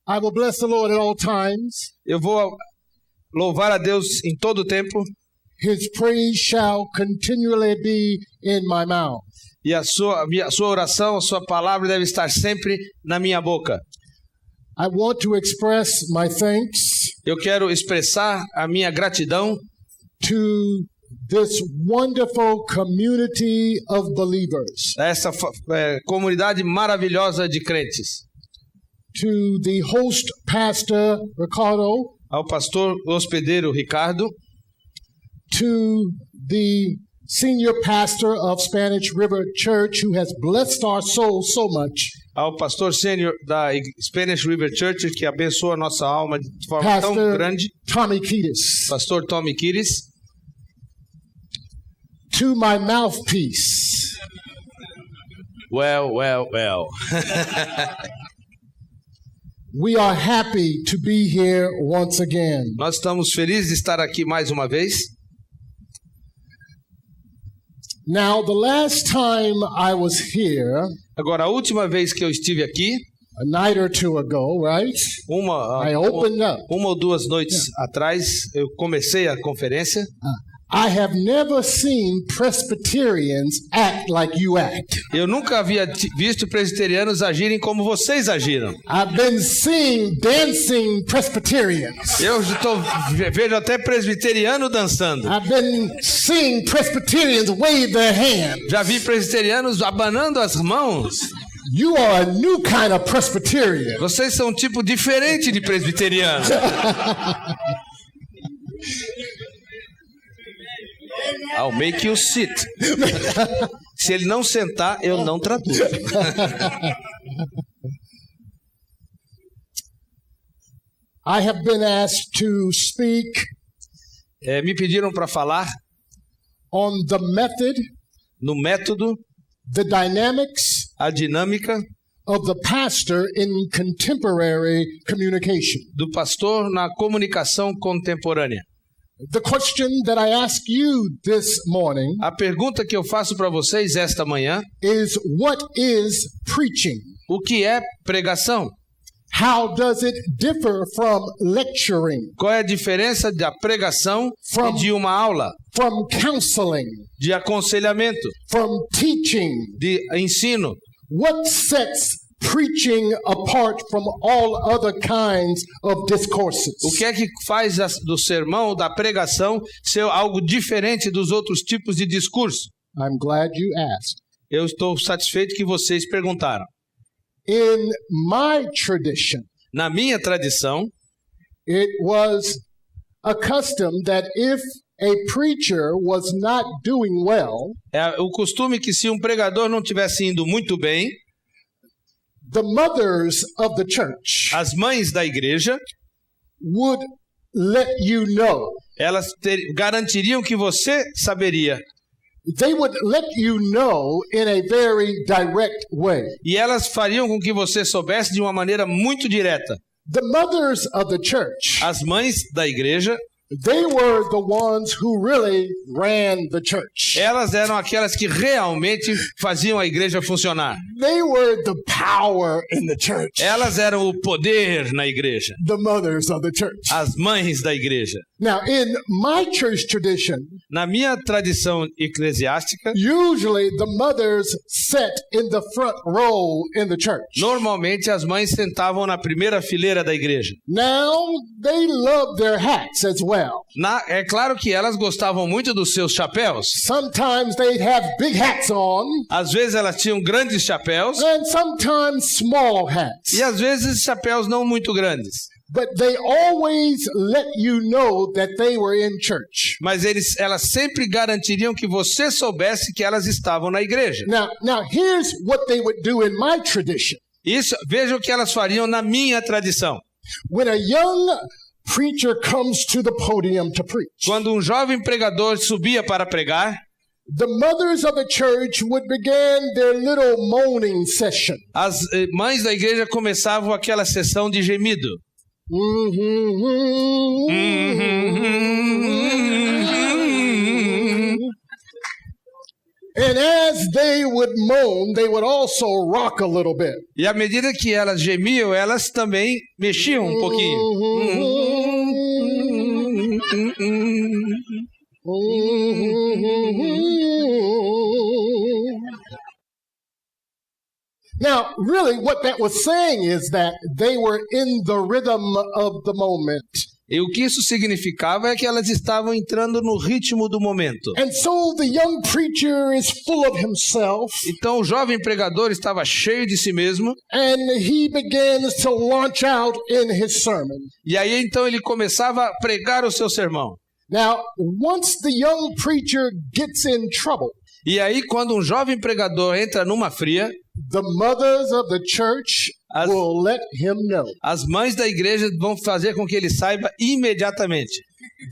I will bless the Lord at all times. Eu vou louvar a Deus em todo o tempo. His praise shall continually be in my mouth. E a sua oração, a sua palavra deve estar sempre na minha boca. I want to express my thanks Eu quero expressar a minha gratidão to this wonderful community of believers, a essa comunidade maravilhosa de crentes. to the host pastor Ricardo, Ao pastor hospedeiro Ricardo, to the senior pastor of Spanish River Church who has blessed our souls so much, ao pastor sênior da Spanish River Church, que abençoa a nossa alma de forma tão Pastor grande, Tommy Kiedis, pastor Tommy Kiedis, to my mouthpiece, well. we are happy to be here once again. Nós estamos felizes de estar aqui mais uma vez. Now, the last time I was here, Agora, a última vez que eu estive aqui, a night or two ago, right? I opened up. uma ou duas noites atrás, eu comecei a conferência. I have never seen Presbyterians act like you act. Eu nunca havia visto presbiterianos agirem como vocês agiram. I've been seeing dancing Presbyterians. Eu vejo até presbiteriano dançando. I've been seeing Presbyterians wave their hands. Já vi presbiterianos abanando as mãos. You are a new kind of Presbyterian. Vocês são um tipo diferente de presbiteriano. I'll make you sit. Se ele não sentar, eu não traduzo. I have been asked to speak Me pediram para falar on the method, no método, the dynamics a dinâmica of the pastor in contemporary communication. do pastor na comunicação contemporânea. The question that I ask you this morning A pergunta que eu faço para vocês esta manhã: is, what is preaching? o que é pregação? How does it differ from lecturing, Qual é a diferença da pregação From- e de uma aula, from counseling, de aconselhamento, from teaching? de ensino? What sets preaching apart from all other kinds of discourses? O que é que faz do sermão, da pregação, ser algo diferente dos outros tipos de discurso? I'm glad you asked. Eu estou satisfeito que vocês perguntaram. In my tradition, Na minha tradição, it was a custom that if a preacher was not doing well, é o costume que se um pregador não estivesse indo muito bem, the mothers of the church as mães da igreja, would let you know. elas garantiriam que você saberia. They would let you know in a very direct way. E elas fariam com que você soubesse de uma maneira muito direta. The mothers of the church, As mães da igreja, they were the ones who really ran the church. elas eram aquelas que realmente faziam a igreja funcionar. They were the power in the church. Elas eram o poder na igreja. The mothers of the church. As mães da igreja. Now, in my church tradition, Na minha tradição eclesiástica, usually the mothers sat in the front row in the church. normalmente as mães sentavam na primeira fileira da igreja. Now, they love their hats as well. É claro que elas gostavam muito dos seus chapéus. Sometimes they'd have big hats on, Às vezes elas tinham grandes chapéus and sometimes small hats. e às vezes chapéus não muito grandes. But they always let you know that they were in church. Mas elas sempre garantiriam que você soubesse que elas estavam na igreja. Now here's what they would do in my tradition. Isso, veja o que elas fariam na minha tradição. When a young preacher comes to the podium to preach, Quando um jovem pregador subia para pregar, the mothers of the church would begin their little moaning session. as mães da igreja começavam aquela sessão de gemido. And as they would moan, they would also rock a little bit. E à medida que elas gemiam, elas também mexiam um pouquinho. Now, really, what that was saying is that they were in the rhythm of the moment. E o que isso significava é que elas estavam entrando no ritmo do momento. And so the young preacher is full of himself, Então o jovem pregador estava cheio de si mesmo, and he begins to launch out in his sermon. e aí então ele começava a pregar o seu sermão. Now, once the young preacher gets in trouble, E aí quando um jovem pregador entra numa fria, the mothers of the church As- will let him know. as mães da igreja vão fazer com que ele saiba imediatamente.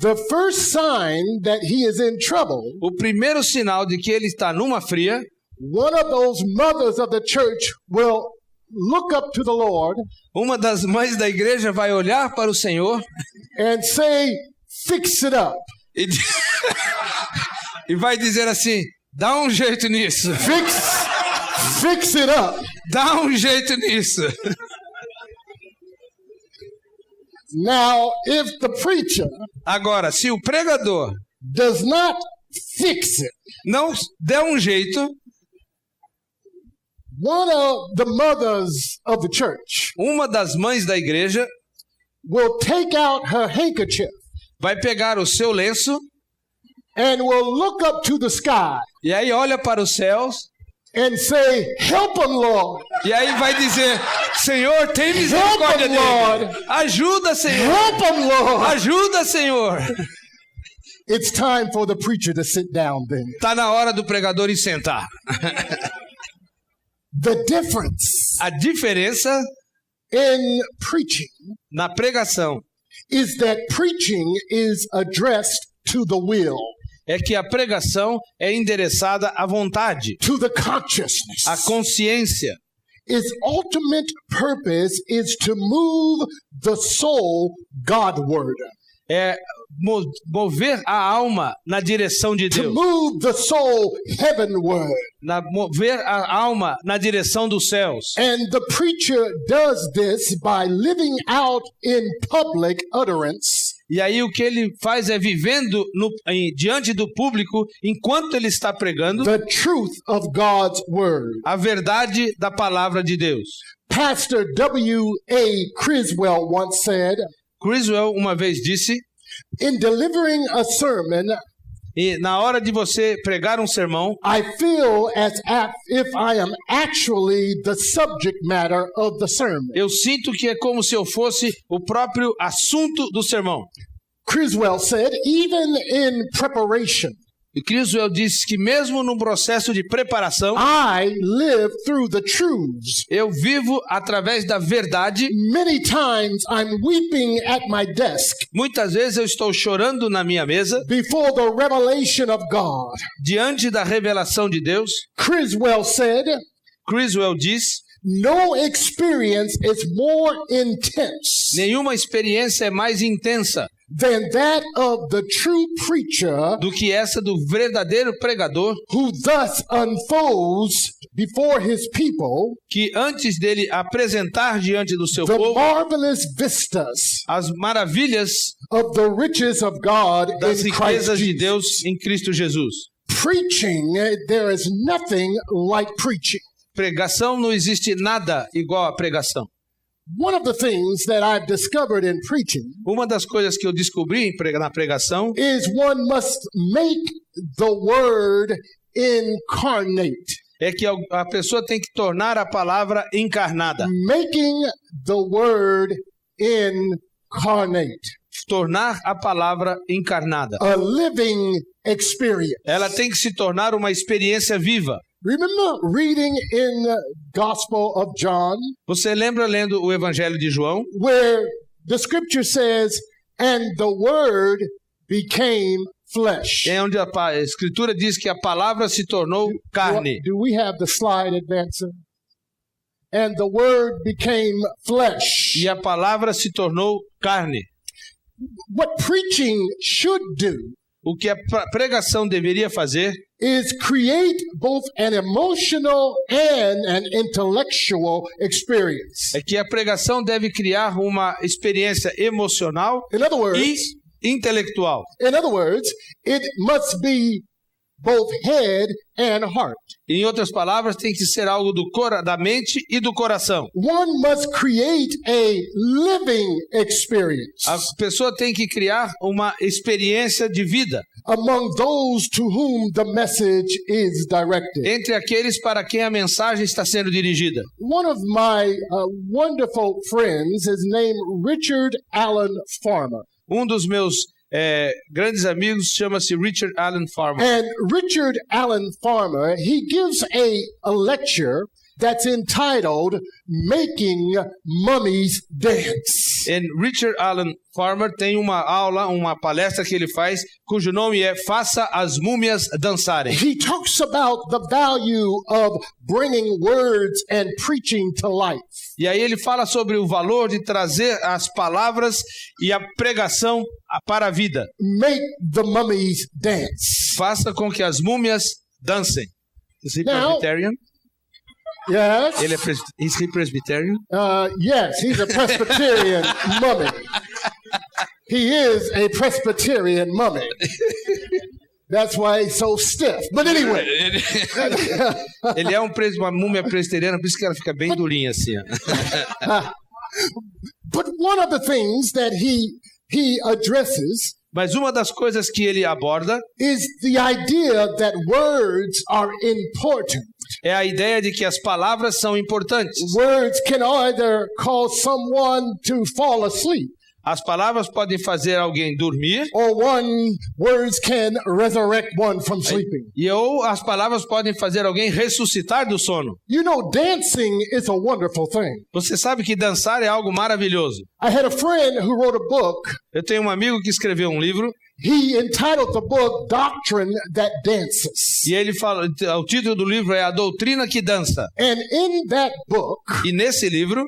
The first sign that he is in trouble, O primeiro sinal de que ele está numa fria, one of those mothers of the church will look up to the Lord uma das mães da igreja vai olhar para o Senhor and say, "Fix it up. e, e vai dizer assim: dá um jeito nisso, Fix it up." dá um jeito nisso. Now, if the preacher Agora, se o pregador does not fix it, não der um jeito, one of the mothers of the church uma das mães da igreja will take out her handkerchief vai pegar o seu lenço and will look up to the sky e aí olha para os céus and say, "Help him, Lord. e aí vai dizer: Senhor, tem misericórdia Help him, Lord. dele. Ajuda, Senhor. Help him, Lord." Ajuda, Senhor. It's time for the preacher to sit down then. Tá na hora do pregador ir sentar. The difference A diferença in preaching na pregação is that preaching is addressed to the will, é que a pregação é endereçada à vontade, to the à consciousness. consciência. Its ultimate purpose is to move the soul Godward, É mover a alma na direção de to Deus. move the soul heavenward. Mover a alma na direção dos céus. And the preacher does this by living out in public utterance E aí o que ele faz é vivendo diante do público, enquanto ele está pregando, the truth of God's word. a verdade da palavra de Deus. Pastor W.A. Criswell once said, Criswell uma vez disse, "In delivering a sermon, e na hora de você pregar um sermão, I feel as if I am actually the subject matter of the sermon." eu sinto que é como se eu fosse o próprio assunto do sermão. Criswell said, "Even in preparation, E Criswell disse que mesmo no processo de preparação, I live through the truths. eu vivo através da verdade. Many times I'm weeping at my desk Muitas vezes eu estou chorando na minha mesa, before the revelation of God." diante da revelação de Deus. Criswell said, Criswell diz, "No experience is more intense nenhuma experiência é mais intensa than that of the true preacher do que essa do verdadeiro pregador, who thus unfolds before his people que antes dele apresentar diante do seu the povo marvelous vistas as maravilhas of the riches of God das in Christ riquezas de Jesus." Deus em Cristo Jesus. Preaching, there is nothing like preaching. Pregação, não existe nada igual a pregação. One of the things that I've discovered in preaching Uma das coisas que eu descobri na pregação is one must make the word incarnate. é que a pessoa tem que tornar a palavra encarnada. Making the word incarnate. Tornar a palavra encarnada. A living experience. Ela tem que se tornar uma experiência viva. Remember reading in the Gospel of John Você lembra lendo o Evangelho de João? where the scripture says, "And the word became flesh." É onde a Escritura diz que a palavra se tornou carne. Do we have the slide advancer? And the word became flesh. E a palavra se tornou carne. What preaching should do o que a pregação deveria fazer is create both an emotional and an intellectual experience. é que a pregação deve criar uma experiência emocional In other words, e intelectual. it must be both head and heart. Em outras palavras, tem que ser algo da mente e do coração. One must create a living experience A pessoa tem que criar uma experiência de vida among those to whom the message is directed. entre aqueles para quem a mensagem está sendo dirigida. One of my wonderful friends is named Richard Allen Farmer. Um dos meus grandes amigos chama-se Richard Allen Farmer. And Richard Allen Farmer, he gives a lecture that's entitled Making Mummies Dance. E Richard Allen Farmer tem uma palestra que ele faz, cujo nome é Faça as Múmias Dançarem. He talks about the value of bringing words and preaching to life. E aí ele fala sobre o valor de trazer as palavras e a pregação para a vida. Make the mummies dance. Faça com que as múmias dancem. Is he Now- Presbyterian? Yes? Ele é is he Presbyterian? Yes, he's a Presbyterian mummy. He is a Presbyterian mummy. That's why he's so stiff. But anyway, Ele é uma múmia presbiteriana, por isso que ela fica bem durinha assim. Ó. but one of the things that he addresses Mas uma das coisas que ele aborda is the idea that words are important. é a ideia de que as palavras são importantes. Words can either cause someone to fall asleep, As palavras podem fazer alguém dormir, or words can resurrect one from sleeping. ou as palavras podem fazer alguém ressuscitar do sono. You know, dancing is a wonderful thing. Você sabe que dançar é algo maravilhoso. I had a friend who wrote a book. Eu tenho um amigo que escreveu um livro He entitled the book Doctrine That Dances. e ele fala, o título do livro é A Doutrina que Dança. And in that book, E nesse livro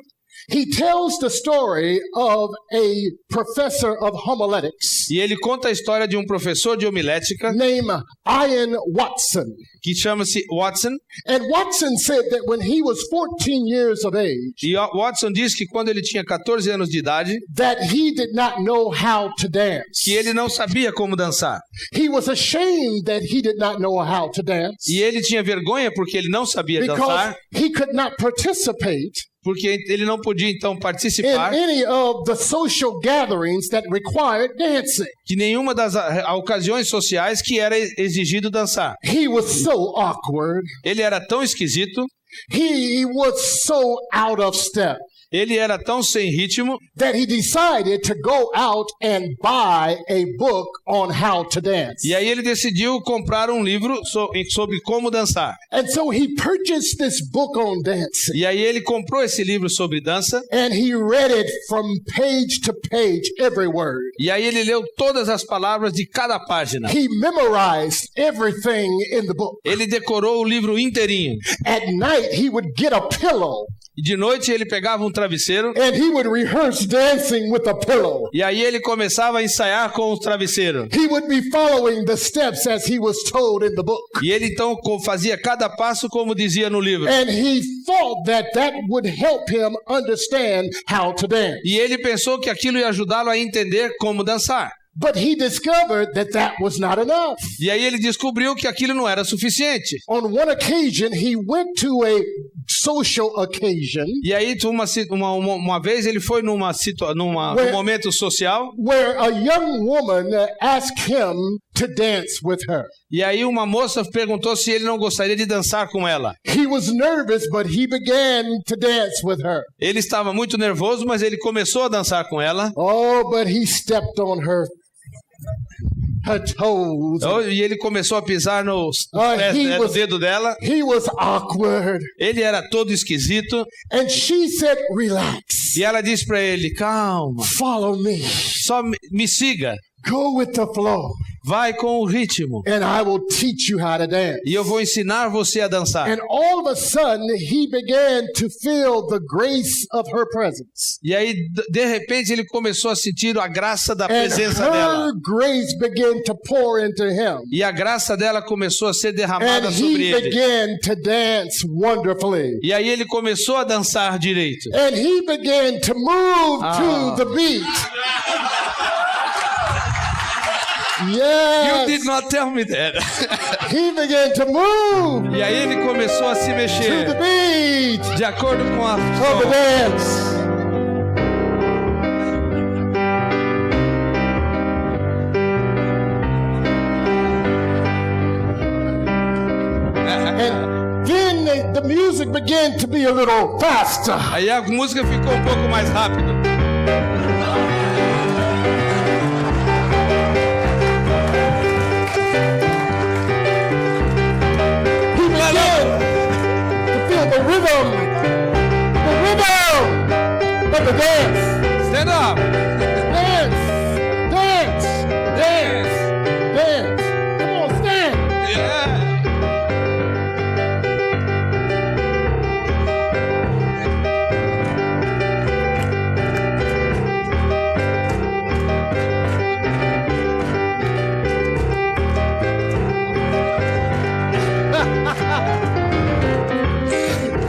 he tells the story of a professor of homiletics e ele conta a história de um professor de homilética named Ian Watson. que chama-se Watson. And Watson said that when he was 14 years of age, E Watson diz que quando ele tinha 14 anos de idade, that he did not know how to dance. que ele não sabia como dançar. He was ashamed that he did not know how to dance E ele tinha vergonha porque ele não sabia because dançar, he could not participate porque ele não podia então in participar any of the social gatherings that required dancing. de nenhuma das ocasiões sociais que era exigido dançar. He was so awkward. Ele era tão esquisito, He was so out of step ele era tão sem ritmo, that he decided to go out and buy a book on how to dance. e aí ele decidiu comprar um livro sobre como dançar. And so he purchased this book on dancing. E aí ele comprou esse livro sobre dança, And he read it from page to page, every word. e aí ele leu todas as palavras de cada página. He memorized everything in the book. Ele decorou o livro inteirinho. At night, he would get a pillow E de noite ele pegava um travesseiro, and he would rehearse dancing with a pillow. e aí ele começava a ensaiar com o travesseiro. He would be following the steps as he was told in the book. E ele então fazia cada passo como dizia no livro. And he thought that would help him understand how to dance. E ele pensou que aquilo ia ajudá-lo a entender como dançar. But he discovered that was not enough. E aí ele descobriu que aquilo não era suficiente. On one occasion, he went to a social occasion E aí uma vez ele foi num momento social, where a young woman asked him to dance with her. e aí uma moça perguntou se ele não gostaria de dançar com ela. He was nervous, but he began to dance with her. Ele estava muito nervoso, mas ele começou a dançar com ela. Oh, but he stepped on her toes. E ele começou a pisar no dedo dela. He was awkward. Ele era todo esquisito. And she said, relax. E ela disse para ele, calma, Follow me. só me siga. Go with the flow. Vai com o ritmo. And I will teach you how to dance. E eu vou ensinar você a dançar. And all of a sudden, he began to feel the grace of her presence. E aí, de repente, ele começou a sentir a graça da And presença dela. her grace began to pour into him. E a graça dela começou a ser derramada And sobre he ele. began to dance wonderfully. E aí ele começou a dançar direito. And he began to move to the beat. You Yes. did not tell me that. He began to move E aí ele começou a se to the mexer beat de acordo com a of the dance. And then the music began to be a little faster. Aí a música ficou um pouco mais rápida. He began to feel the rhythm of the dance. Stand up. Dance, dance, dance, dance. Come on, stand. Yeah.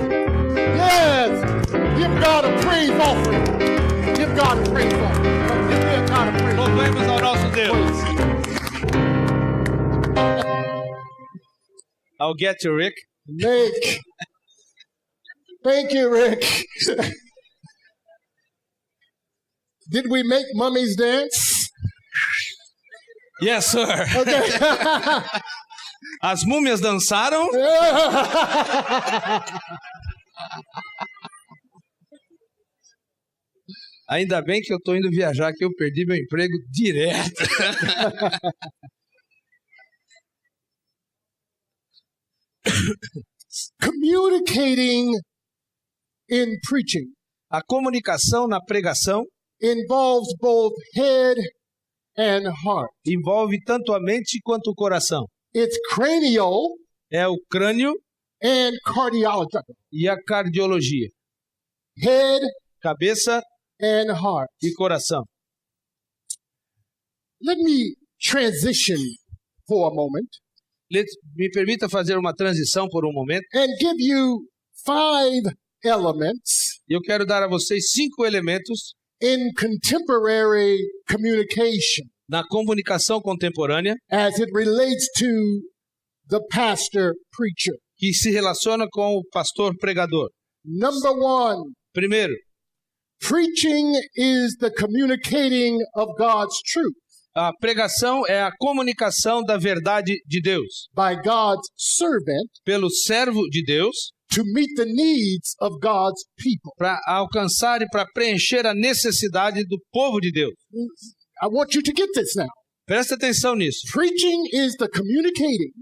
Yes. Give God a praise offering. Give God a praise offering. Give God a praise offering. Louvemos ao nosso Deus. I'll get you, Rick. Nick. Thank you, Rick. Did we make mummies dance? Yes, sir. Okay. As múmias dançaram. Ainda bem que eu tô indo viajar, que eu perdi meu emprego direto. Communicating in preaching A comunicação na pregação involves both head and heart. envolve tanto a mente quanto o coração. It's cranial É o crânio and cardiological. e a cardiologia. Head Cabeça and heart. e coração. Let me transition for a moment Me permita fazer uma transição por um momento. and give you 5 elements E eu quero dar a vocês 5 elementos in contemporary communication na comunicação contemporânea as it relates to the pastor preacher. que se relaciona com o pastor pregador. Number 1, Primeiro, preaching is the communicating of God's truth a pregação é a comunicação da verdade de Deus by God's servant pelo servo de Deus to meet the needs of God's people. para alcançar e para preencher a necessidade do povo de Deus. I want you to get this now. Presta atenção nisso. Preaching is the communicating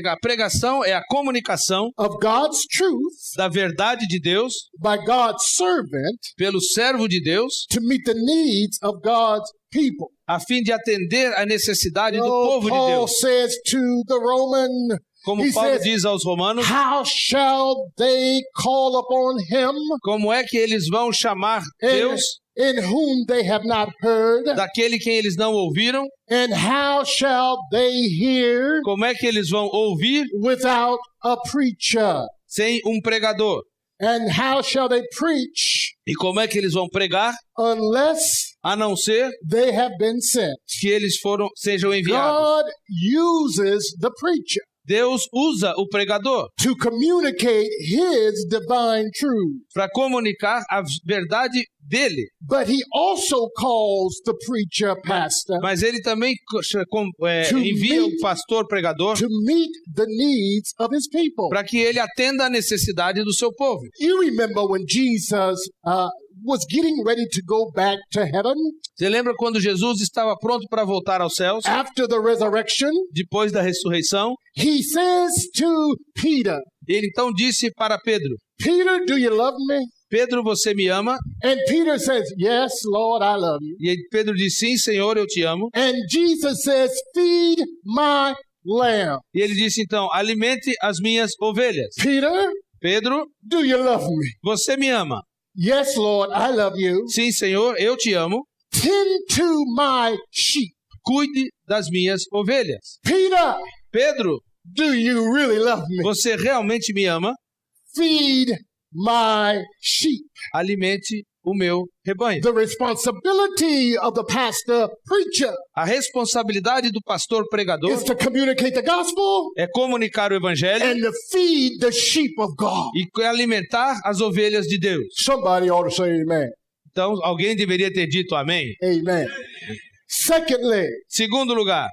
A pregação é a comunicação of God's truth da verdade de Deus by God's servant pelo servo de Deus to meet the needs of God's people. a fim de atender a necessidade do Oh, povo de Paul Deus. says to the Roman, Como he Paulo says, diz aos romanos, how shall they call upon him como é que eles vão chamar Deus in whom they have not heard? daquele quem eles não ouviram? And how shall they hear Como é que eles vão ouvir without a preacher? sem um pregador? And how shall they preach E como é que eles vão pregar unless a não ser they have been sent? que eles sejam enviados? God uses the preacher Deus usa o pregador to communicate his divine truth. para comunicar a verdade dele, But he also calls the preacher pastor mas ele também To envia meet- o pastor pregador to meet the needs of his people. para que ele atenda a necessidade do seu povo. You remember when Jesus was getting ready to go back to heaven Você lembra quando Jesus estava pronto para voltar aos céus, after the resurrection? depois da ressurreição? He says to Peter, Ele então disse para Pedro: Peter, do you love me? Pedro, você me ama? And Peter says, yes, Lord, I love you. E Pedro diz, sim, Senhor, eu te amo. And Jesus says, feed my lamb. E ele disse então, alimente as minhas ovelhas. Peter, Pedro, do you love me? você me ama? Yes, Lord, I love you. Sim, Senhor, eu te amo. Tend to my sheep. Cuide das minhas ovelhas. Peter, Pedro, do you really love me? você realmente me ama? Feed my sheep. Alimente o meu rebanho. The responsibility of the pastor preacher A responsabilidade do pastor pregador is to communicate the gospel é comunicar o evangelho and to feed the sheep of God. e alimentar as ovelhas de Deus. Somebody ought to say amen. Então, alguém deveria ter dito amém. Amen. Secondly, Segundo lugar,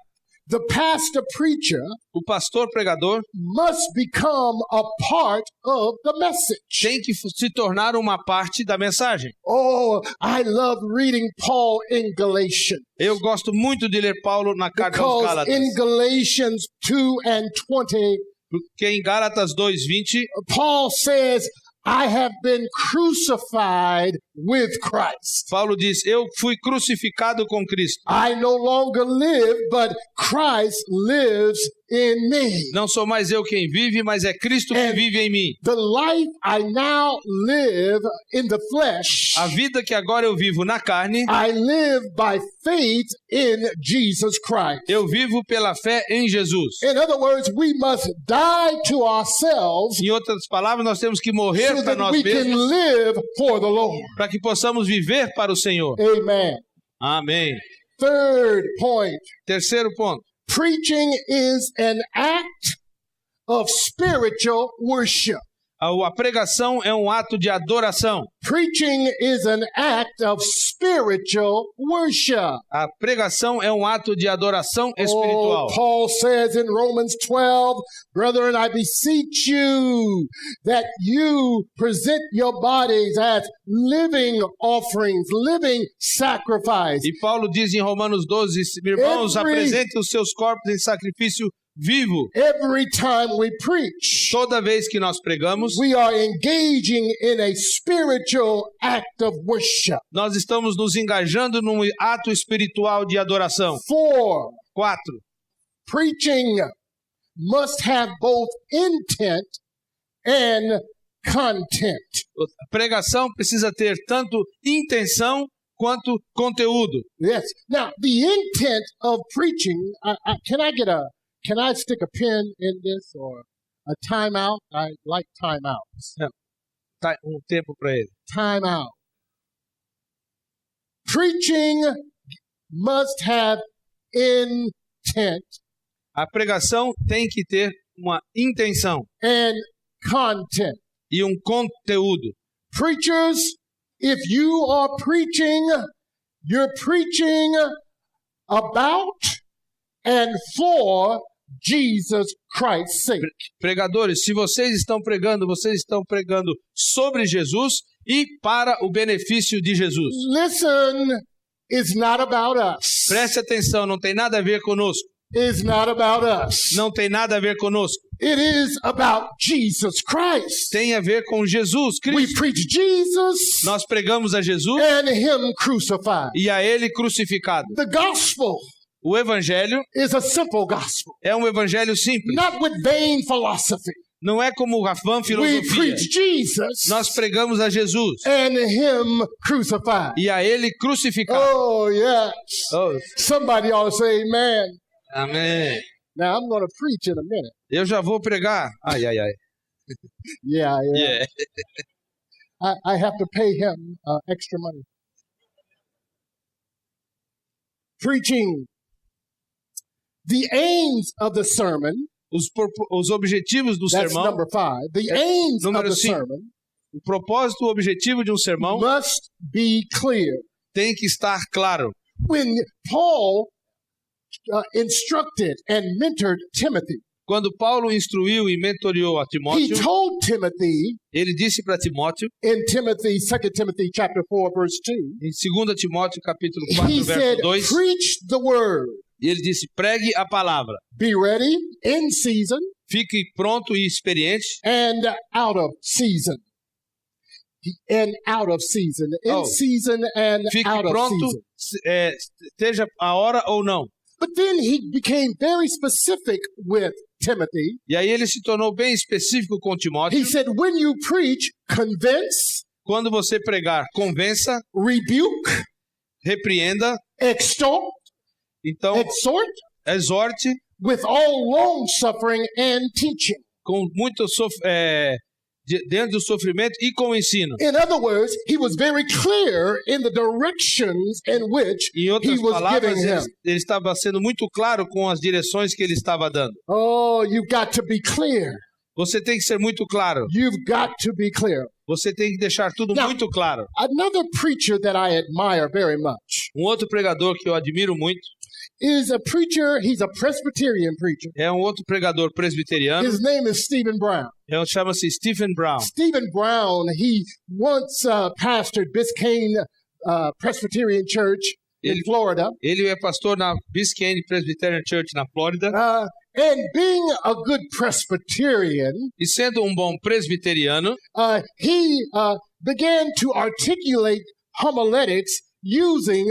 the pastor preacher o pastor pregador must become a part of the message. tem que se tornar uma parte da mensagem. Oh, I love reading Paul in Galatians. Eu gosto muito de ler Paulo na carta aos Because Gálatas, in Galatians 2:20, porque em Gálatas 2:20, Paul says, I have been crucified with Christ. Paulo diz, eu fui crucificado com Cristo. I no longer live, but Christ lives in me. Não sou mais eu quem vive, mas é Cristo que vive em mim. The life I now live in the flesh, A vida que agora eu vivo na carne, I live by faith in Jesus Christ. eu vivo pela fé em Jesus. In other words, we must die to ourselves Em outras palavras, nós temos que morrer so para that nós we can mesmos, live for the Lord. para que possamos viver para o Senhor. Amen. Amém. Third point. Terceiro ponto. Preaching is an act of spiritual worship. A pregação é um ato de adoração. Preaching is an act of spiritual worship. A pregação é um ato de adoração espiritual. Oh, Paul says in Romans 12, brethren, I beseech you that you present your bodies as living offerings, living sacrifice. E Paulo diz em Romanos 12, irmãos, apresentem os seus corpos em sacrifício vivo. Every time we preach, Toda vez que nós pregamos, we are engaging in a spiritual act of worship. nós estamos nos engajando num ato espiritual de adoração. 4, 4. preaching must have both intent and content. A pregação precisa ter tanto intenção quanto conteúdo. Yes. Now, the intent of preaching, can I stick a pin in this or a timeout? I like timeouts. Tá tempo para ele. Timeout. Preaching must have intent A pregação tem que ter uma intenção and content. e um conteúdo. Preachers, if you are preaching, you're preaching about and for Jesus Christ's sake. Pregadores, se vocês estão pregando sobre Jesus e para o benefício de Jesus. Listen, it's not about us. Preste atenção, não tem nada a ver conosco. It's not about us. Não tem nada a ver conosco. It is about Jesus Christ. Tem a ver com Jesus We Cristo. preach Jesus Nós pregamos a Jesus and Him crucified. e a Ele crucificado. The gospel O evangelho is a simple gospel, é um evangelho simples. not with vain philosophy. Não é como a vã We filosofia. preach Jesus Nós pregamos a Jesus and Him crucified. e a Ele crucificado. Oh, yes. Oh, Somebody ought to say amen. amém. Now, I'm going to preach in a minute. Eu já vou pregar. Ai, ai, ai. Yeah. Yeah. I have to pay him extra money. Preaching. The aims of the sermon, Os objetivos do that's sermão, number 5. The aims of número the 5. sermon O propósito, o objetivo de um sermão must be clear. tem que estar claro. When Paul instructed and mentored Timothy, Quando Paulo instruiu e mentoreou a he Timóteo, told Timothy ele disse para Timóteo, in 2 Timothy chapter 4, verse 2, em 2 Timóteo capítulo 4, he said, verso 2, preach the word. e ele disse, pregue a palavra. Be ready in season Fique pronto e experiente and out of season. and out of season. In Oh. season and Fique out of pronto, season. esteja a hora ou não. But then he became very specific with Timothy. E aí ele se tornou bem específico com Timóteo. He said, when you preach, convince, Quando você pregar, convença, rebuke, repreenda, extort, então exhort, exorte with all long suffering and teaching. com muito dentro do sofrimento e com o ensino. In other words, he was very clear in the directions in which Em outras he was palavras, giving him. ele estava sendo muito claro com as direções que ele estava dando. Oh, you've got to be clear. Você tem que ser muito claro. You've got to be clear. Você tem que deixar tudo Now- muito claro. Another preacher that I admire very much Um outro pregador que eu admiro muito is a preacher, he's a Presbyterian preacher. é um outro pregador presbiteriano. His name is Stephen Brown. Chama-se Stephen Brown. Stephen Brown, he once pastored Biscayne Presbyterian Church in Ele- Florida. Ele é pastor na Biscayne Presbyterian Church na Flórida. And being a good Presbyterian, E sendo um bom presbiteriano, he began to articulate homiletics using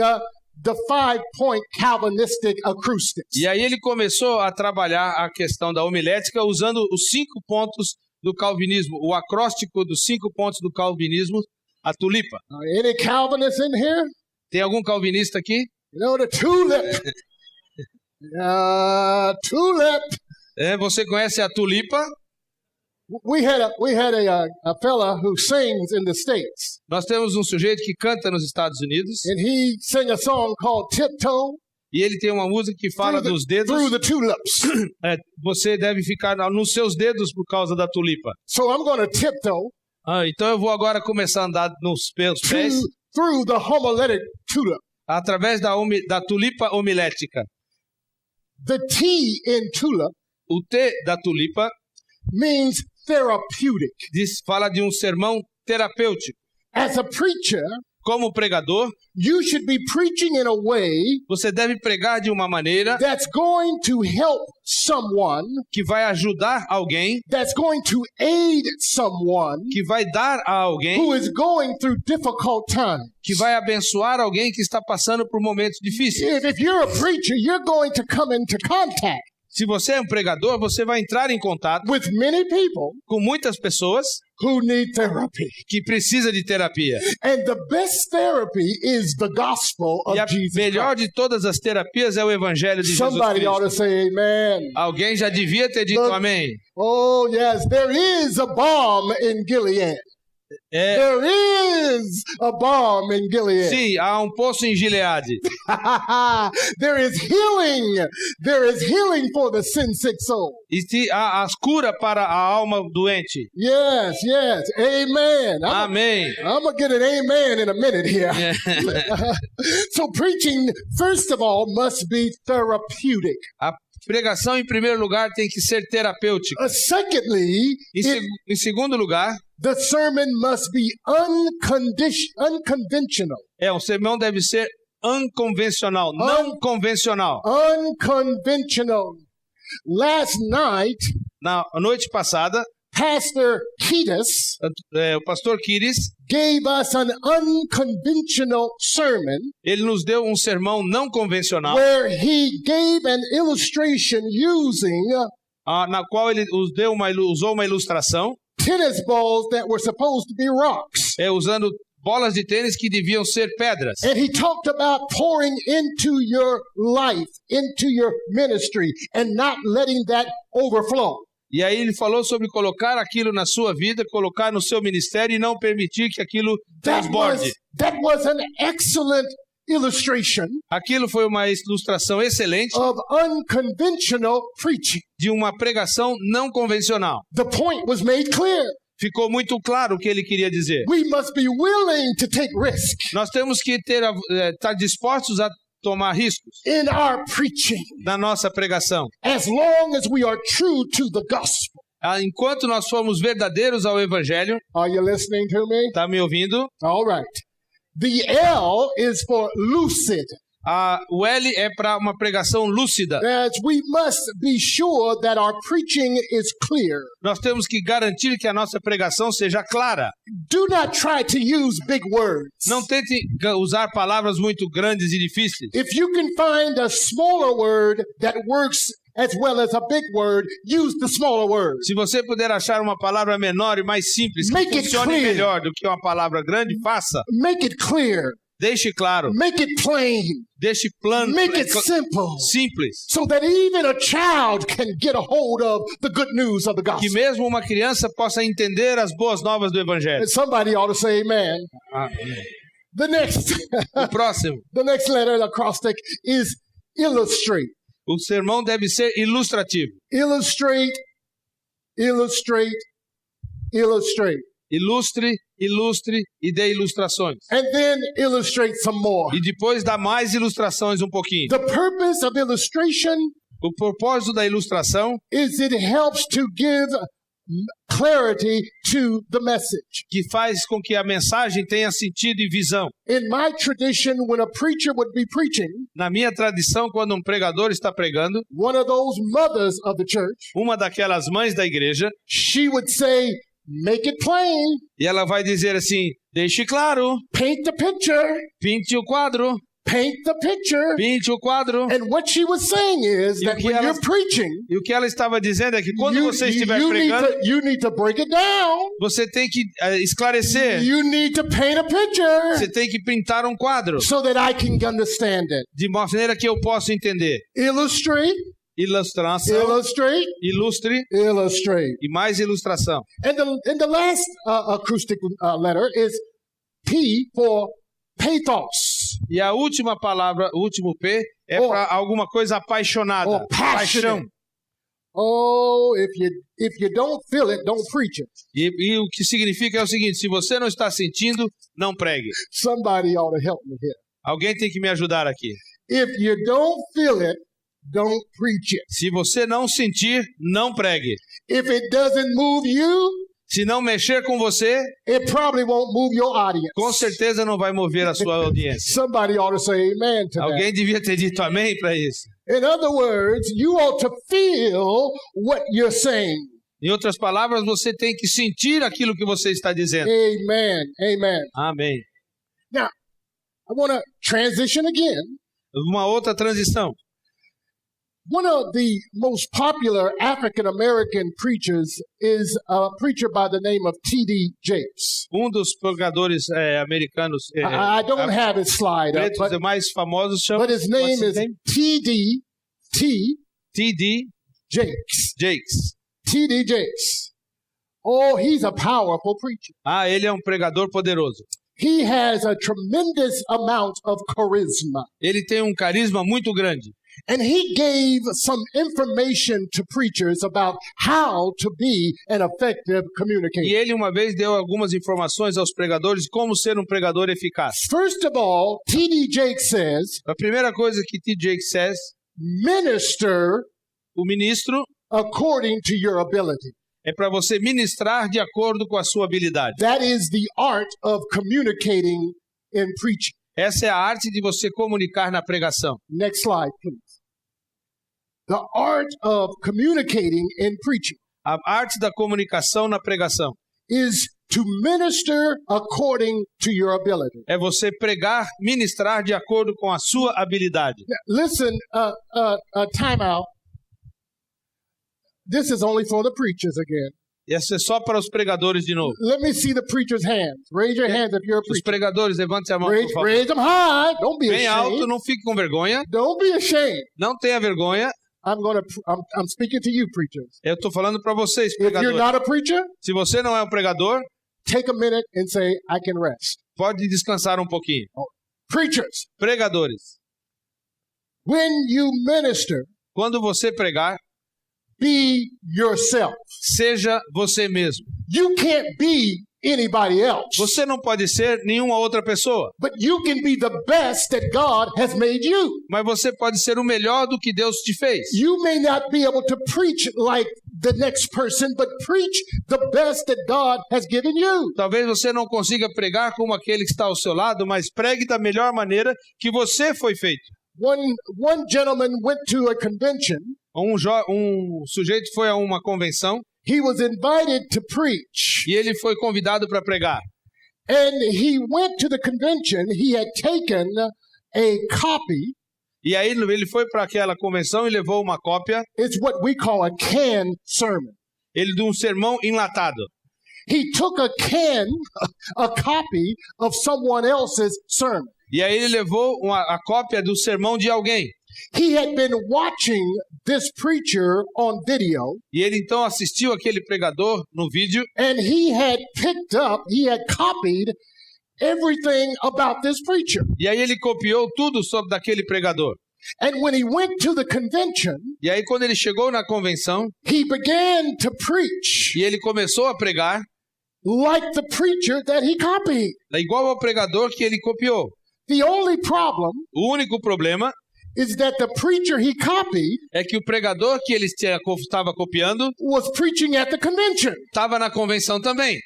the 5-point Calvinistic acoustics. e aí ele começou a trabalhar a questão da homilética usando os 5 pontos do calvinismo, o acróstico dos 5 pontos do calvinismo, a tulipa. Any Calvinists in here? Tem algum calvinista aqui? You know, the tulip. Tulip. Você conhece a tulipa? We had a fella who sings in the States, Nós temos um sujeito que canta nos Estados Unidos and he sang a song called Tiptoe e ele tem uma música que fala dos dedos. through the tulips. Você deve ficar nos seus dedos por causa da tulipa. So I'm going to tiptoe Então eu vou agora começar a andar nos pés through the homiletic tulip. através da tulipa homilética. The T in tulip O T da tulipa means therapeutic. fala de um sermão terapêutico. As a preacher, Como pregador, you should be preaching in a way você deve pregar de uma maneira that's going to help someone, que vai ajudar alguém, that's going to aid someone que vai dar a alguém, who is going through difficult times. que vai abençoar alguém que está passando por momentos difíceis. If you're a preacher, you're going to come into contact Se você é um pregador, você vai entrar em contato with many people com muitas pessoas who need therapy. que precisam de terapia. And the best therapy is the gospel of E a Jesus melhor Christ. de todas as terapias é o evangelho de Jesus Somebody ought to Cristo. say amen. Alguém já devia ter dito Look. amém. Oh, yes, there is a balm in Gilead. There is a balm in Gilead. Sim, há um poço em Gileade. There is healing. There is healing for the sin-sick soul. E há a cura para a alma doente. Yes, yes. Amen. Amém. I'm going to get an amen in a minute here. So preaching, first of all, must be therapeutic. A pregação, em primeiro lugar, tem que ser terapêutica. Secondly, Em segundo lugar, the sermon must be unconventional. o sermão deve ser unconvencional, não convencional. Unconventional. Last night, Na noite passada, Pastor Ketis o pastor Kiris, gave us an unconventional sermon ele nos deu um sermão não convencional, where he gave an illustration using na qual ele usou uma ilustração, tennis balls that were supposed to be rocks. usando bolas de tênis que deviam ser pedras. And he talked about pouring into your life, into your ministry, and not letting that overflow. E aí ele falou sobre colocar aquilo na sua vida, colocar no seu ministério e não permitir que aquilo transborde. That was an excellent illustration Aquilo foi uma ilustração excelente of unconventional preaching. de uma pregação não convencional. The point was made clear. Ficou muito claro o que ele queria dizer. We must be willing to take risk Nós temos que estar dispostos a tomar riscos in our preaching na nossa pregação. as long as we are true to the gospel. Enquanto nós formos verdadeiros ao evangelho, Are you listening to me? tá me ouvindo? All right. The L is for lucid. O L é para uma pregação lúcida. As we must be sure that our preaching is clear. Nós temos que garantir que a nossa pregação seja clara. Do not try to use big words. Não tente usar palavras muito grandes e difíceis. If you can find a smaller word that works as well as a big word, use the smaller word. Se você puder achar uma palavra menor e mais simples que Make it funcione clear. melhor do que uma palavra grande, faça. Make it clear. Deixe claro. Make it plain. Deixe plano. Make it simple. Simples. So that even a child can get a hold of the good news of the Que gospel. mesmo uma criança possa entender as boas novas do Evangelho. And somebody ought to say amen. The next, O próximo. the next letter, the acrostic, is illustrate. O sermão deve ser ilustrativo. Illustrate, illustrate, illustrate. Ilustre, ilustre e dê ilustrações. And then illustrate some more. E depois dá mais ilustrações um pouquinho. The purpose of illustration O propósito da ilustração is it helps to give clarity to the message. que faz com que a mensagem tenha sentido e visão. In my tradition, when a preacher would be preaching, Na minha tradição, quando um pregador está pregando, one of those mothers of the church, uma daquelas mães da igreja, she would say, make it plain, e ela vai dizer assim, deixe claro, paint the picture, pinte o quadro, paint the picture. pinte o quadro. And what she was saying is E o that que when ela- you're preaching, E o que ela estava dizendo é que quando você estiver you pregando, need to break it down. você tem que esclarecer, You need to paint a picture você tem que pintar um quadro, so that I can understand it. de maneira que eu possa entender. Illustrate, Ilustração, illustrate, ilustre illustrate. e mais ilustração. And the last acoustic letter is P for pathos. E a última palavra, o último P, é Oh. para alguma coisa apaixonada. Oh, Paixão. passionate. Oh, if you don't feel it, don't preach it. E o que significa é o seguinte, se você não está sentindo, não pregue. Somebody ought to help me here. Alguém tem que me ajudar aqui. If you don't feel it, don't preach it. Se você não sentir, não pregue. If it doesn't move you, Se não mexer com você, it probably won't move your audience. com certeza não vai mover a sua audiência. Somebody ought to say amen to that. Alguém devia ter dito amém para isso. In other words, you ought to feel what you're saying. Em outras palavras, você tem que sentir aquilo que você está dizendo. Amen. Amen. Amém. Now, I want to transition again. Uma outra transição. One of the most popular African American preachers is a preacher by the name of T.D. Jakes. Dos pregadores americanos I don't have his slide up, pretos mais famosos but his name what's his is T.D. T.D. Jakes. Jakes. T.D. Jakes. Oh, he's a powerful preacher. Ele é um pregador poderoso. He has a tremendous amount of charisma. Ele tem um carisma muito grande. And he gave some information to preachers about how to be an effective E communicator. ele uma vez deu algumas informações aos pregadores de como ser um pregador eficaz. First of all, T.D. Jakes says, A primeira coisa que T. Jakes says, minister o ministro according to your ability. é para você ministrar de acordo com a sua habilidade. That is the art of communicating in preaching. Essa é a arte de você comunicar na pregação. Next slide, please. The art of communicating in preaching A arte da comunicação na pregação is to minister according to your ability. é você pregar, ministrar de acordo com a sua habilidade. Now, listen, time out. This is only for the preachers again. Essa é só para os pregadores de novo. Let me see the preacher's hands. Raise your hands if you're a Os preacher. pregadores, levante a mão, por favor. Raise them high. Don't be Bem alto, ashamed. não fique com vergonha. Don't be ashamed. Não tenha vergonha. I'm speaking to you, preachers. Eu estou falando para vocês, If you're pregadores. not a preacher, Se você não é um pregador, take a minute and say, I can rest. pode descansar um pouquinho. Preachers, Pregadores, when you minister, quando você pregar, be yourself. seja você mesmo. You can't be anybody else, Você não pode ser nenhuma outra pessoa, but you can be the best that God has made you. mas você pode ser o melhor do que Deus te fez. You may not be able to preach like the next person, but preach the best that God has given you. Talvez você não consiga pregar como aquele que está ao seu lado, mas pregue da melhor maneira que você foi feito. one gentleman went to a convention. Sujeito foi a uma convenção He was invited to preach. e ele foi convidado para pregar. And he went to the convention. He had taken a copy. E aí ele foi para aquela convenção e levou uma cópia. It's what we call a canned sermon. Ele de um sermão enlatado. He took a copy of someone else's sermon. E aí ele levou a cópia do sermão de alguém. He had been watching this preacher on video. E ele então assistiu aquele pregador no vídeo. And he had copied everything about this preacher. E aí ele copiou tudo sobre daquele pregador. And when he went to the convention, E aí quando ele chegou na convenção, he began to preach e ele começou a pregar, like the preacher that he copied. igual ao pregador que ele copiou. The only problem O único problema is that the preacher he copied é que o pregador que ele estava copiando was preaching at the convention. estava na convenção também.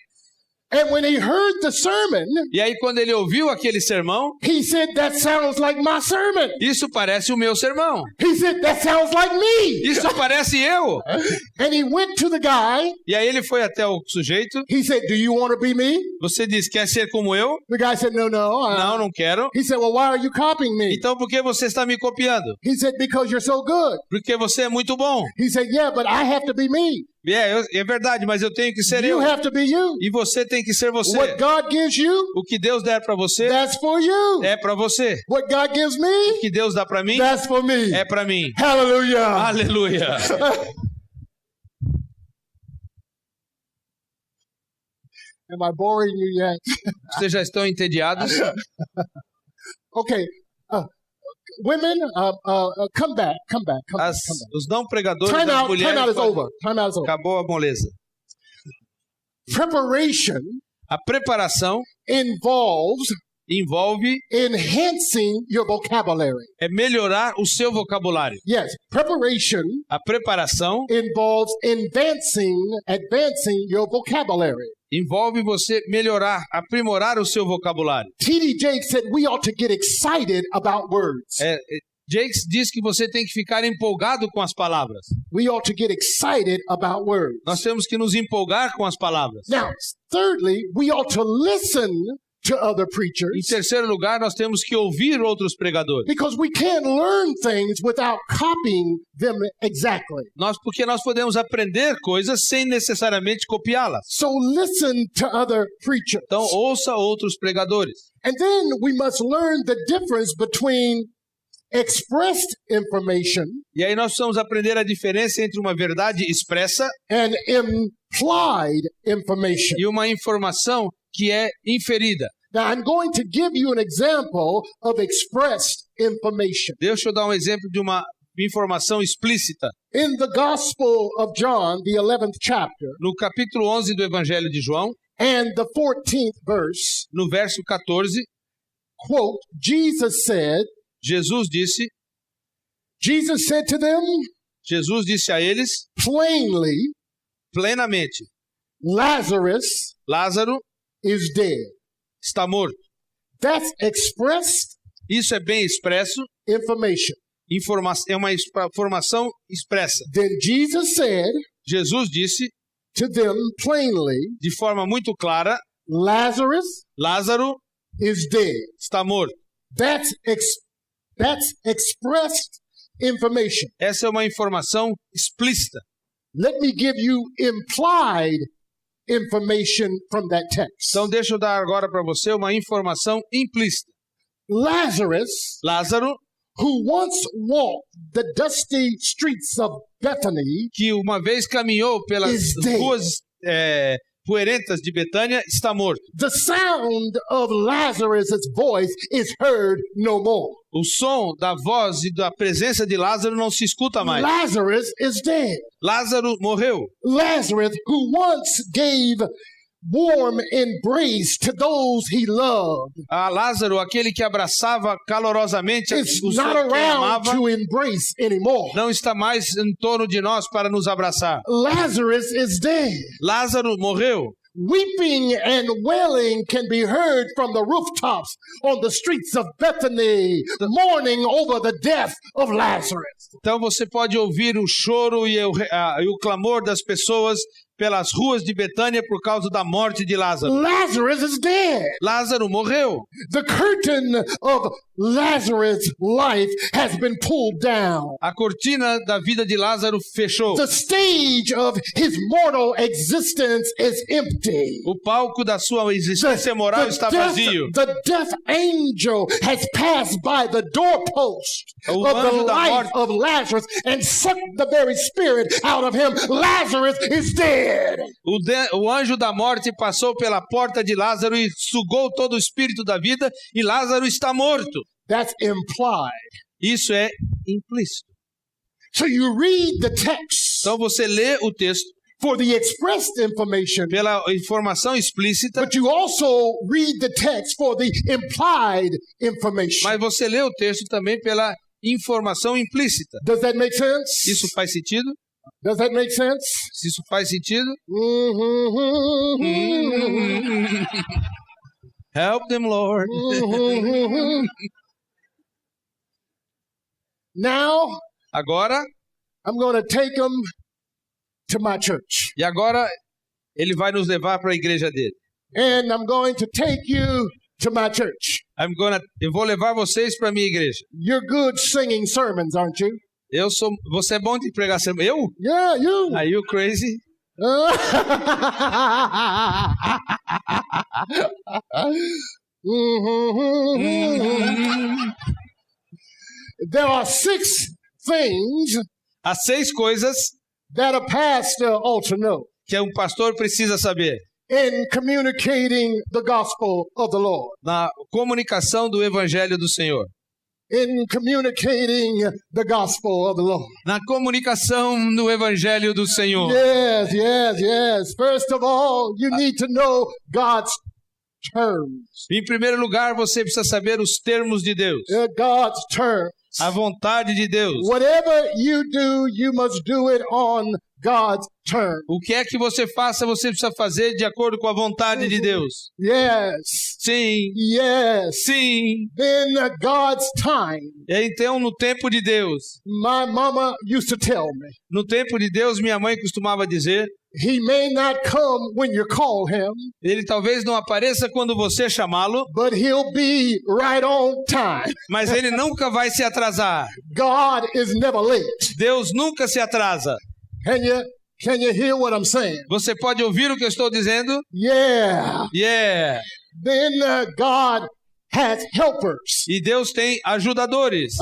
And when he heard the sermon, E aí quando ele ouviu aquele sermão, he said, "That sounds like my sermon." isso parece o meu sermão. He said, "That sounds like me." Isso parece eu. And he went to the guy. E aí ele foi até o sujeito. He said, "Do you want to be me?" Você diz, quer ser como eu? The guy said, "No." Não, não quero. He said, "Well, why are you copying me?" Então por que você está me copiando? He said, "Because you're so good." Porque você é muito bom. He said, "Yeah, but I have to be me. É verdade, mas eu tenho que ser eu. You have to be you. E você tem que ser você. What God gives you, O que Deus der para você that's for you. é para você. What God gives me, O que Deus dá para mim that's for me." é para mim. Hallelujah. Aleluia. Am I boring you yet? Vocês já estão entediados? Okay. Women, come back. Os não pregadores Time das out mulheres... is over. Time out is over. Acabou a moleza. Preparation A preparação involves envolve enhancing your vocabulary. melhorar o seu vocabulário. Yes, preparation A preparação involves advancing your vocabulary. envolve você melhorar, aprimorar o seu vocabulário. T.D. Jakes said we ought to get excited about words. Jakes diz que você tem que ficar empolgado com as palavras. We ought to get excited about words. Nós temos que nos empolgar com as palavras. Now, thirdly, we ought to listen to other Em preachers terceiro lugar, nós temos que ouvir outros pregadores. because we can't learn things without copying them exactly. Porque nós podemos aprender coisas sem necessariamente copiá-las. So listen to other preachers. Então, ouça outros pregadores. And then we must learn the difference between expressed information E aí nós precisamos aprender a diferença entre uma verdade expressa and implied information. e uma informação que é inferida. Now, I'm going to give you an example of expressed information. Deixa eu dar um exemplo de uma informação explícita. In the Gospel of John, the 11th chapter, No capítulo 11 do Evangelho de João, and the 14th verse, no verso 14, quote, Jesus said to them Jesus disse a eles plainly, plenamente, Lazarus Lázaro is dead. está morto. That's expressed Isso é bem expresso, information. é uma informação expressa. Then Jesus said Jesus disse to them plainly, de forma muito clara, Lazarus Lázaro is dead. está morto. That's expressed information. Essa é uma informação explícita. Let me give you implied information from that text. Então deixa eu dar agora para você uma informação implícita. Lázaro, who once walked the dusty streets of Bethany, que uma vez caminhou pelas is dead. ruas poeirentas de Betânia, está morto. The sound of Lazarus' voice is heard no more. O som da voz e da presença de Lázaro não se escuta mais. Lazarus is dead. Lázaro morreu. Lazarus, who once gave warm embrace to those he loved, Lázaro, aquele que abraçava calorosamente is os not que around amava, to embrace anymore. não está mais em torno de nós para nos abraçar. Lazarus is dead. Lázaro morreu. Weeping and wailing can be heard from the rooftops on the streets of Bethany, mourning over the death of Lazarus. Então você pode ouvir o choro e o clamor das pessoas pelas ruas de Betânia por causa da morte de Lázaro. Lazarus is dead. Lázaro morreu. The curtain of Lazarus' life has been pulled down. A cortina da vida de Lázaro fechou. The stage of his mortal existence is empty. O palco da sua existência moral está vazio. The death angel has passed by the doorpost O of the anjo da life morte- of Lazarus and sucked the very spirit out of him. Lazarus is dead. O anjo da morte passou pela porta de Lázaro e sugou todo o espírito da vida e Lázaro está morto. That's implied. Isso é implícito. So you read the text Então você lê o texto for the expressed information, pela informação explícita, but you also read the text for the implied information. mas você lê o texto também pela informação implícita. Does that make sense? Isso faz sentido? Does that make sense? Se isso faz sentido? Help them, Lord. Now, Agora, I'm going to take them to my church. e agora ele vai nos levar para a igreja dele. And I'm going to take you to my church. Eu vou levar vocês para a minha igreja. You're good singing sermons, aren't you? Você é bom de pregar sermão. Eu? Yeah, you. Are you crazy? There are 6 things Há 6 coisas that a pastor ought to know que um pastor precisa saber in communicating the gospel of the Lord, na comunicação do evangelho do Senhor. in communicating the gospel of the Lord. Na comunicação do evangelho do Senhor. Yes, yes, yes. First of all, you need to know God's terms. Em primeiro lugar, você precisa saber os termos de Deus. God's terms. A vontade de Deus. Whatever you do, you must do it on God's terms. O que é que você faça, você precisa fazer de acordo com a vontade de Deus. Yes. Sim, Yes. sim. In God's time. Então, no tempo de Deus. My mama used to tell me, No tempo de Deus, minha mãe costumava dizer, he may not come when you call him, ele talvez não apareça quando você chamá-lo, but he'll be right on time. mas ele nunca vai se atrasar. God is never late. Deus nunca se atrasa. Can you hear what I'm saying? Você pode ouvir o que eu estou dizendo? Yeah. Yeah. Then God has helpers. E Deus tem ajudadores.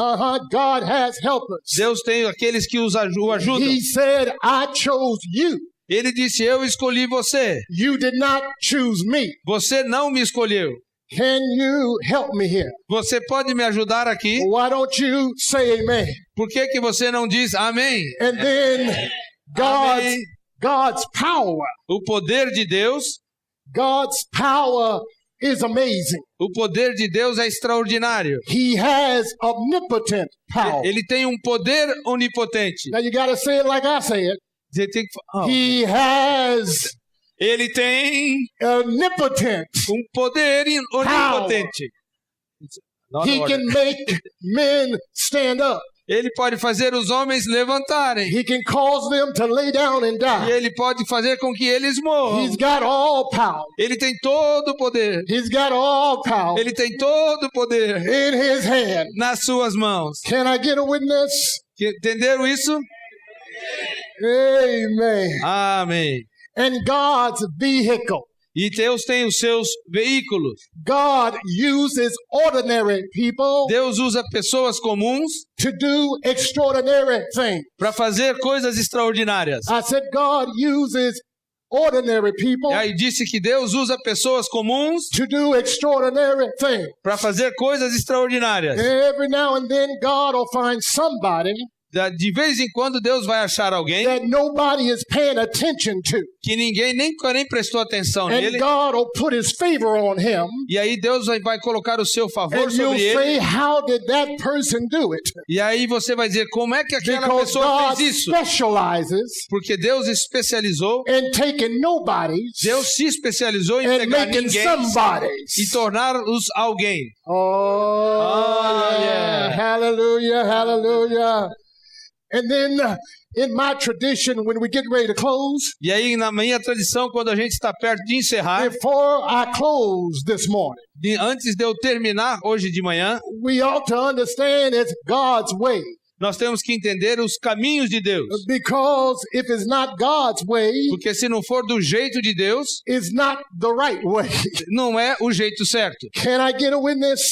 God has helpers. Deus tem aqueles que o ajudam. He said, I chose you. Ele disse, eu escolhi você. You did not choose me. Você não me escolheu. Can you help me here? Você pode me ajudar aqui? Why don't you say amen? Por que você não diz amém? And then Amém. God's power. O poder de Deus, God's power is amazing. o poder de Deus é extraordinário. He has omnipotent power. Ele tem um poder onipotente. Now you got to say it like I say it. Você tem que He has Ele tem omnipotent. um poder onipotente. He can make men stand up. Ele pode fazer os homens levantarem. He can cause them to lay down and E die. ele pode fazer com que eles morram. He's got all power. Ele tem todo o poder. He's got all power Ele tem todo o poder in his hand. nas suas mãos. Can I get a witness? Entenderam isso? Amen. Amém. And God's vehicle. E Deus tem os seus veículos. God uses ordinary people Deus usa pessoas comuns to do extraordinary things. para fazer coisas extraordinárias. I said God uses ordinary people E aí disse que Deus usa pessoas comuns to do extraordinary things. para fazer coisas extraordinárias. Every now and then God will find somebody De vez em quando Deus vai achar alguém that nobody is paying attention to. que ninguém nem prestou atenção And nele. God will put his favor on him. E aí Deus vai colocar o seu favor And you'll sobre ele. say, how did that person do it? E aí você vai dizer, como é que aquela Because pessoa God fez isso? specializes Porque Deus especializou, in taking nobodies Deus se especializou em and pegar making ninguém somebodies. e torná-los alguém. Oh, yeah. Hallelujah, hallelujah. And then in my tradition, when we get ready to close, E aí, na minha tradição, quando a gente está perto de encerrar, before I close this morning, antes de eu terminar hoje de manhã, we ought to understand it's God's way. nós temos que entender os caminhos de Deus. Because if it's not God's way, Porque se não for do jeito de Deus, it's not the right way. não é o jeito certo. Can I get a witness?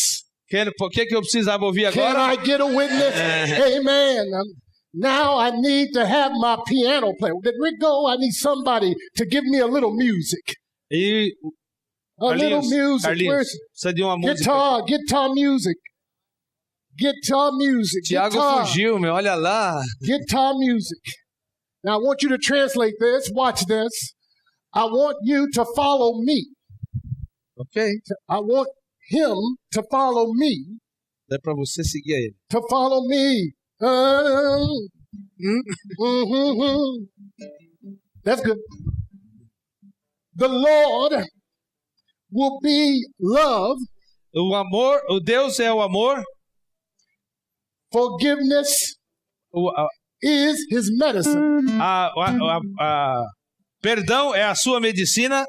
Por que eu precisava ouvir Can agora? I get a witness? Amen. Now I need to have my piano player. Rick, go. I need somebody to give me a little music. E A little music. Carlinhos, Where's precisa de uma música. guitar music. Guitar music. Tiago fugiu, meu, olha lá. Guitar music. Now I want you to translate this. Watch this. I want you to follow me. Ok? I want him to follow me. Dá para você seguir ele. To follow me. That's good. The Lord will be love. O amor, o Deus é o amor. Forgiveness is his medicine. Perdão é a sua medicina.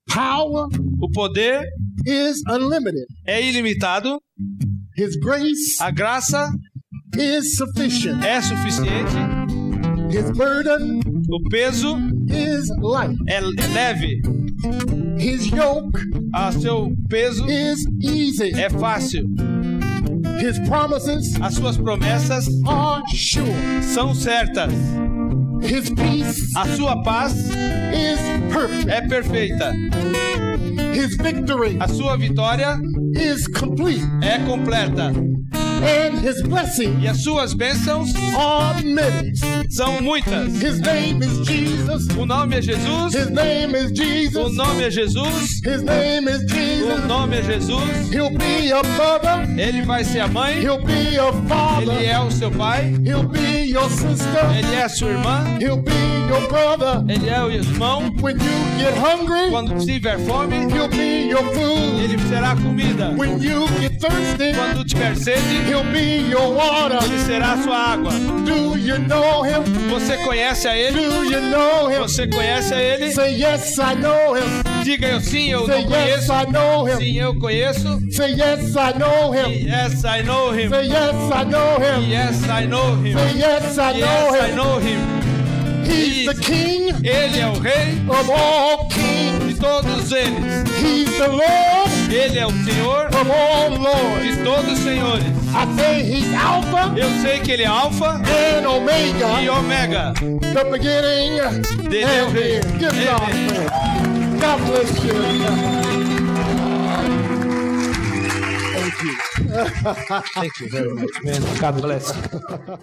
Power O poder is unlimited. é ilimitado. His grace A graça is sufficient. é suficiente. His burden O peso is light. é leve. His yoke A seu peso is easy. é fácil. His promises As suas promessas are sure. são certas. His peace A sua paz is perfect. é perfeita. His victory A sua vitória is complete. é completa. And his blessings E as suas bênçãos are many. são muitas. His name is Jesus. O nome é Jesus. His name is O Jesus. nome é Jesus. His name is O Jesus. nome é Jesus. He'll be your mother. Ele vai ser a mãe. He'll be your Ele father. é o seu pai. He'll be your sister. Ele é a sua irmã. He'll be your brother. Ele é o irmão. When you get hungry, Quando tiver fome, he'll be your food. ele será comida. When you get thirsty, Quando tiver sede, he'll be your water. ele será a sua água. Do you know him? Você conhece a ele? Do you know him? Você conhece a ele? Say yes, I know him. Diga eu sim, eu Say não yes, conheço. I know him. Sim, eu conheço. Say yes, I know him. Yes, I know him. Say yes, I know him. Yes, I know him. Say yes, I know Yes, I him. know him. He's the King Ele é o rei of all kings. de todos eles. He's the Lord Ele é o Senhor of all lords. de todos os senhores. I say he's Alpha Eu sei que ele é Alfa and e Omega, Ômega. the beginning Dele é o and rei. the end. Give God Amen. praise. God bless you. Thank you. Thank you very much, man. God bless you.